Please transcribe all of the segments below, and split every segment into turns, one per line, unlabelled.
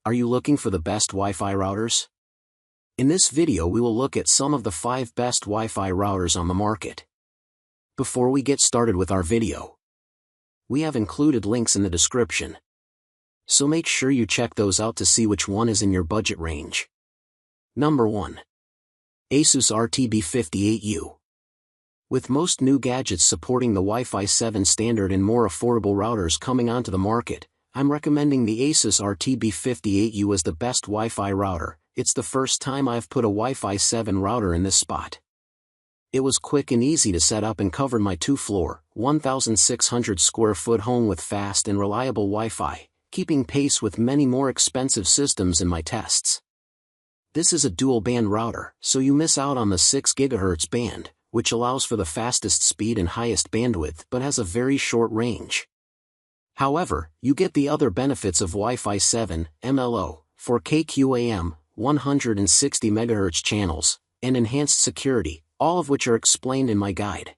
Are you looking for the best Wi-Fi routers? In this video we will look at some of the 5 best Wi-Fi routers on the market. Before we get started with our video, we have included links in the description, so make sure you check those out to see which one is in your budget range. Number 1. Asus RT-BE58U. With most new gadgets supporting the Wi-Fi 7 standard and more affordable routers coming onto the market, I'm recommending the Asus RT-BE58U as the best Wi-Fi router. It's the first time I've put a Wi-Fi 7 router in this spot. It was quick and easy to set up and covered my 2-floor, 1,600 square foot home with fast and reliable Wi-Fi, keeping pace with many more expensive systems in my tests. This is a dual-band router, so you miss out on the 6 GHz band, which allows for the fastest speed and highest bandwidth but has a very short range. However, you get the other benefits of Wi-Fi 7, MLO, 4K QAM, 160 MHz channels, and enhanced security, all of which are explained in my guide.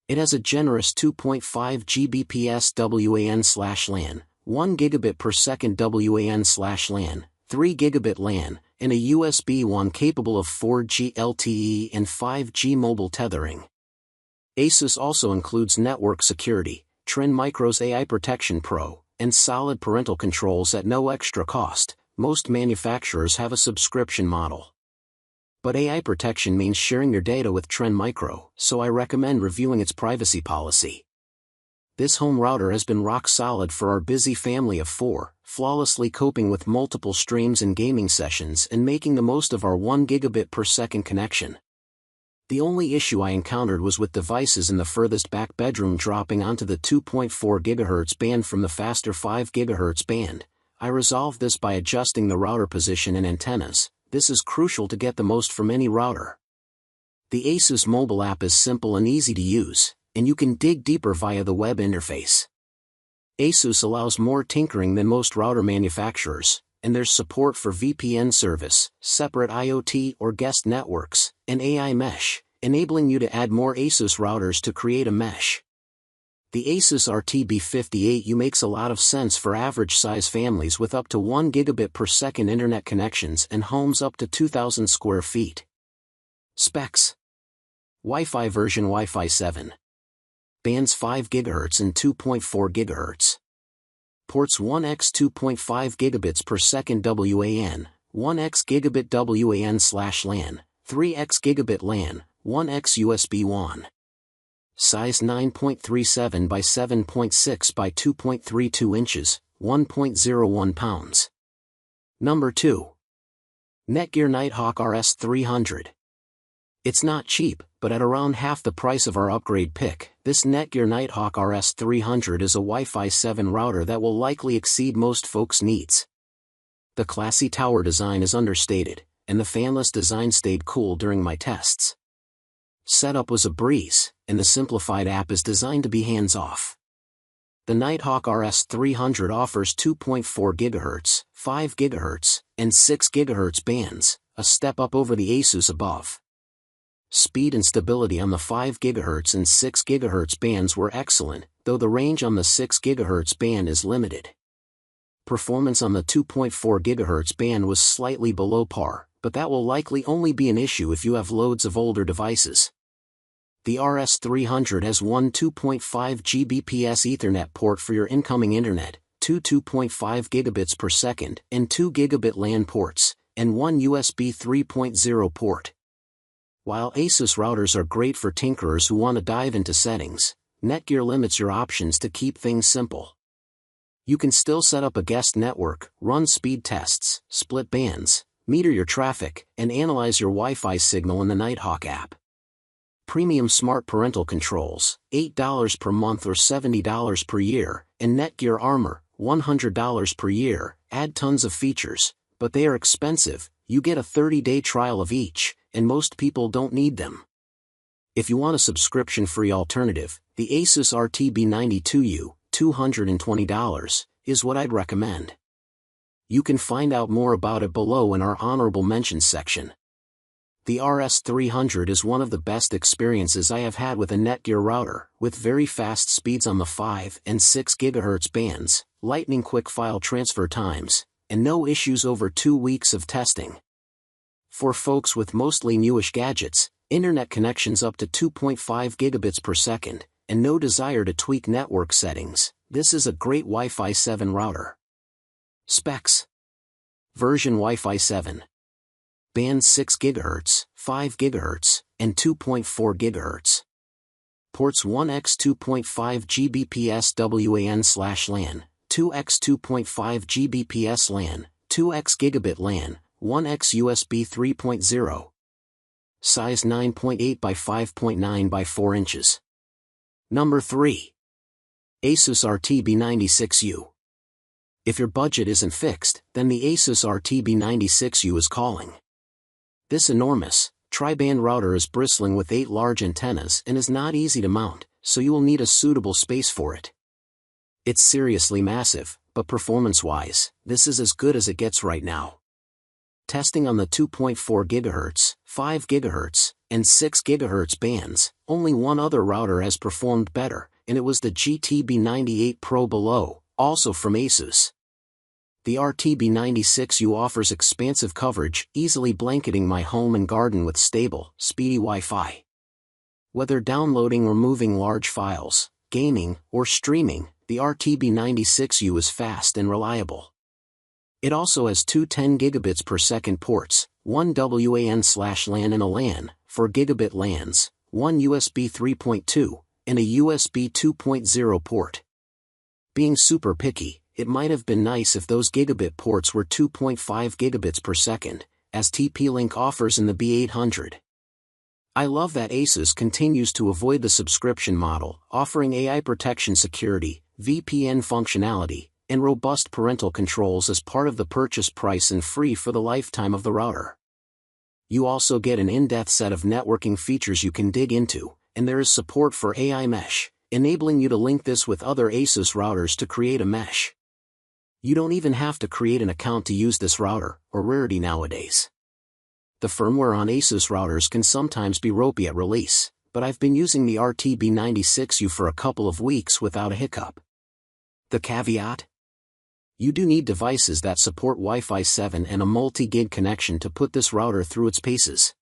It has a generous 2.5 Gbps WAN/LAN, 1 gigabit per second WAN/LAN, 3 gigabit LAN, and a USB 1 capable of 4G LTE and 5G mobile tethering. Asus also includes network security, Trend Micro's AI Protection Pro, and solid parental controls at no extra cost. Most manufacturers have a subscription model. But AI protection means sharing your data with Trend Micro, so I recommend reviewing its privacy policy. This home router has been rock solid for our busy family of 4, flawlessly coping with multiple streams and gaming sessions and making the most of our 1 gigabit per second connection. The only issue I encountered was with devices in the furthest back bedroom dropping onto the 2.4 GHz band from the faster 5 GHz band. I resolved this by adjusting the router position and antennas. This is crucial to get the most from any router. The Asus mobile app is simple and easy to use, and you can dig deeper via the web interface. Asus allows more tinkering than most router manufacturers, and there's support for VPN service, separate IoT or guest networks, and AI mesh, enabling you to add more Asus routers to create a mesh. The Asus RT-BE58U makes a lot of sense for average-size families with up to 1 gigabit per second internet connections and homes up to 2,000 square feet. Specs: Wi-Fi version Wi-Fi 7. Bands 5 GHz and 2.4 GHz. Ports 1x 2.5 gigabits per second WAN, 1x gigabit WAN/LAN, 3x gigabit LAN, 1x USB WAN. Size 9.37 by 7.6 by 2.32 inches, 1.01 pounds. Number 2. Netgear Nighthawk RS300. It's not cheap, but at around half the price of our upgrade pick, this Netgear Nighthawk RS300 is a Wi-Fi 7 router that will likely exceed most folks' needs. The classy tower design is understated, and the fanless design stayed cool during my tests. Setup was a breeze, and the simplified app is designed to be hands-off. The Nighthawk RS300 offers 2.4 GHz, 5 GHz, and 6 GHz bands, a step up over the Asus above. Speed and stability on the 5 GHz and 6 GHz bands were excellent, though the range on the 6 GHz band is limited. Performance on the 2.4 GHz band was slightly below par, but that will likely only be an issue if you have loads of older devices. The RS300 has one 2.5 Gbps Ethernet port for your incoming internet, two 2.5 gigabits per second and 2 gigabit LAN ports, and one USB 3.0 port. While Asus routers are great for tinkerers who want to dive into settings, Netgear limits your options to keep things simple. You can still set up a guest network, run speed tests, split bands, meter your traffic, and analyze your Wi-Fi signal in the Nighthawk app. Premium smart parental controls, $8 per month or $70 per year, and Netgear Armor, $100 per year, add tons of features, but they are expensive. You get a 30-day trial of each, and most people don't need them. If you want a subscription-free alternative, the Asus RT-BE96U, $220, is what I'd recommend. You can find out more about it below in our honorable mentions section. The RS300 is one of the best experiences I have had with a Netgear router, with very fast speeds on the 5 and 6 GHz bands, lightning quick file transfer times, and no issues over 2 weeks of testing. For folks with mostly newish gadgets, internet connections up to 2.5 gigabits per second, and no desire to tweak network settings, this is a great Wi-Fi 7 router. Specs: Version Wi-Fi 7. Band 6 GHz, 5 GHz, and 2.4 GHz. Ports 1x 2.5 Gbps WAN/LAN, 2x 2.5 Gbps LAN, 2x Gigabit LAN, 1x USB 3.0. Size 9.8 by 5.9 by 4 inches. Number 3. Asus RT-BE96U. If your budget isn't fixed, then the Asus RT-BE96U is calling. This enormous, tri-band router is bristling with 8 large antennas and is not easy to mount, so you will need a suitable space for it. It's seriously massive, but performance-wise, this is as good as it gets right now. Testing on the 2.4 GHz, 5 GHz, and 6 GHz bands, only one other router has performed better, and it was the RT-BE98 Pro below, also from Asus. The RT-BE96U offers expansive coverage, easily blanketing my home and garden with stable, speedy Wi-Fi. Whether downloading or moving large files, gaming, or streaming, the RT-BE96U is fast and reliable. It also has two 10 gigabits per second ports, one WAN/LAN and a LAN, for gigabit LANs, one USB 3.2, and a USB 2.0 port. Being super picky, it might have been nice if those gigabit ports were 2.5 gigabits per second, as TP-Link offers in the B800. I love that Asus continues to avoid the subscription model, offering AI protection security, VPN functionality, and robust parental controls as part of the purchase price and free for the lifetime of the router. You also get an in-depth set of networking features you can dig into, and there is support for AI mesh, enabling you to link this with other Asus routers to create a mesh. You don't even have to create an account to use this router, a rarity nowadays. The firmware on Asus routers can sometimes be ropey at release, but I've been using the RT-BE96U for a couple of weeks without a hiccup. The caveat? You do need devices that support Wi-Fi 7 and a multi-gig connection to put this router through its paces.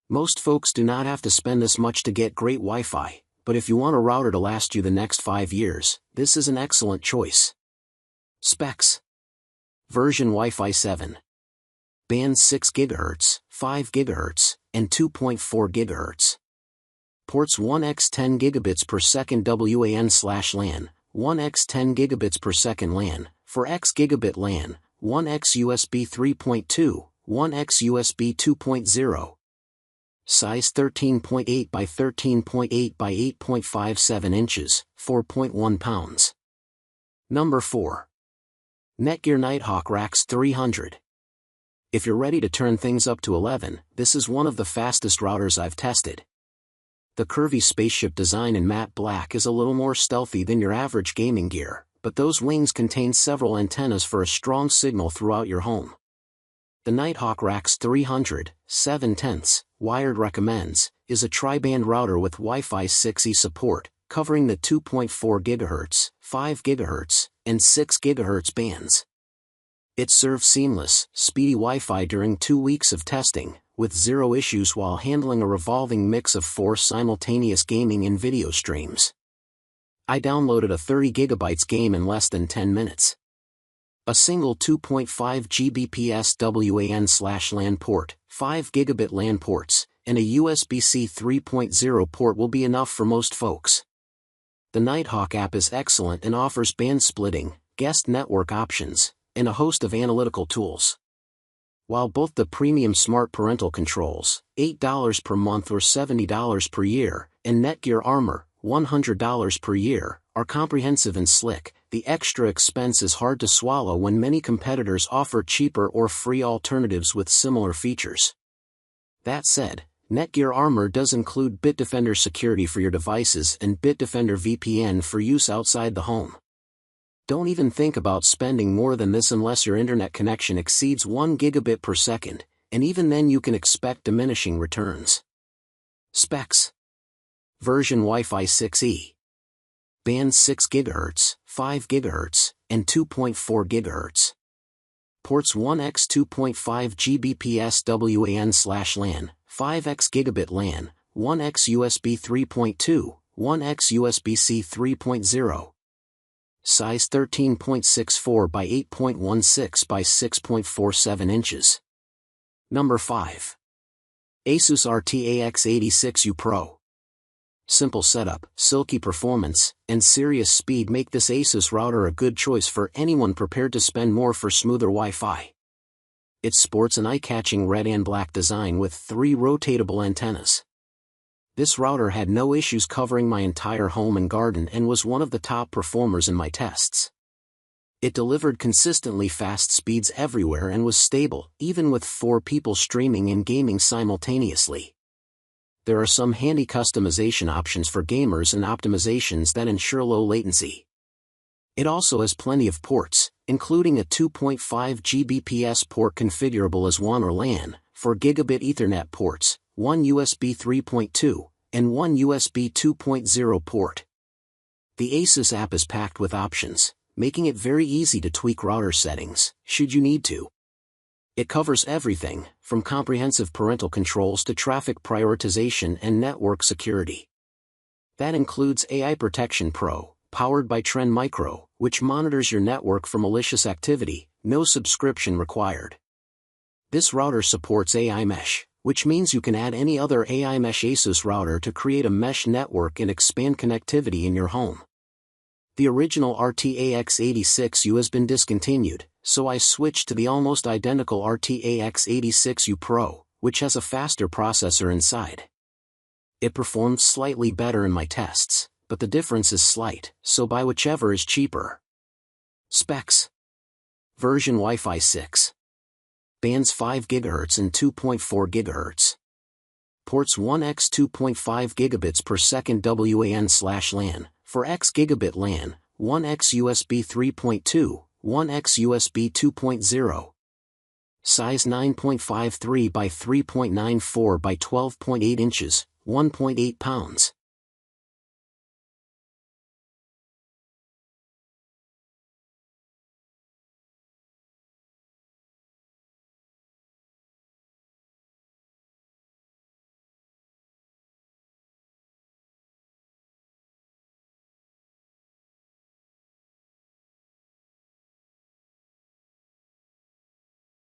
Most folks do not have to spend this much to get great Wi-Fi, but if you want a router to last you the next 5 years, this is an excellent choice. Specs: Version Wi-Fi 7. Band 6 GHz, 5 GHz, and 2.4 GHz. Ports 1x 10 gigabits per second WAN/LAN, 1x 10 gigabits per second LAN, 4x gigabit LAN, 1x USB 3.2, 1x USB 2.0. Size 13.8 by 13.8 by 8.57 inches, 4.1 pounds. Number 4. Netgear Nighthawk RAX 300. If you're ready to turn things up to 11, this is one of the fastest routers I've tested. The curvy spaceship design in matte black is a little more stealthy than your average gaming gear, but those wings contain several antennas for a strong signal throughout your home. The Nighthawk RAX 300, 7/10, wired recommends, is a tri-band router with Wi-Fi 6E support, covering the 2.4 GHz, 5 GHz, and 6 GHz bands. It serves seamless, speedy Wi-Fi during 2 weeks of testing, with zero issues while handling a revolving mix of 4 simultaneous gaming and video streams. I downloaded a 30 GB game in less than 10 minutes. A single 2.5 Gbps WAN/LAN port, 5 gigabit LAN ports, and a USB-C 3.0 port will be enough for most folks. The Nighthawk app is excellent and offers band splitting, guest network options, and a host of analytical tools. While both the premium smart parental controls, $8 per month or $70 per year, and Netgear Armor, $100 per year, are comprehensive and slick, the extra expense is hard to swallow when many competitors offer cheaper or free alternatives with similar features. That said, Netgear Armor does include Bitdefender security for your devices and Bitdefender VPN for use outside the home. Don't even think about spending more than this unless your internet connection exceeds 1 gigabit per second, and even then you can expect diminishing returns. Specs: Version Wi-Fi 6E. Band 6 GHz, 5 GHz, and 2.4 GHz. Ports 1x 2.5 Gbps WAN/LAN, 5x Gigabit LAN, 1x USB 3.2, 1x USB-C 3.0. Size 13.64 by 8.16 by 6.47 inches. Number 5. Asus RT-AX86U Pro. Simple setup, silky performance, and serious speed make this Asus router a good choice for anyone prepared to spend more for smoother Wi-Fi. It sports an eye-catching red and black design with 3 rotatable antennas. This router had no issues covering my entire home and garden and was one of the top performers in my tests. It delivered consistently fast speeds everywhere and was stable, even with 4 people streaming and gaming simultaneously. There are some handy customization options for gamers and optimizations that ensure low latency. It also has plenty of ports, including a 2.5 Gbps port configurable as WAN or LAN, 4 Gigabit Ethernet ports, 1 USB 3.2, and 1 USB 2.0 port. The Asus app is packed with options, making it very easy to tweak router settings, should you need to. It covers everything, from comprehensive parental controls to traffic prioritization and network security. That includes AI Protection Pro, powered by Trend Micro, which monitors your network for malicious activity, no subscription required. This router supports AI Mesh, which means you can add any other AI Mesh Asus router to create a mesh network and expand connectivity in your home. The original RT-AX86U has been discontinued, so I switched to the almost identical RT-AX86U Pro, which has a faster processor inside. It performed slightly better in my tests, but the difference is slight, so buy whichever is cheaper. Specs. Version Wi-Fi 6. Bands 5 GHz and 2.4 GHz. Ports 1x 2.5 gigabits per second WAN/LAN, 4x Gigabit LAN, 1x USB 3.2, 1x USB 2.0. Size 9.53 by 3.94 by 12.8 inches, 1.8 pounds.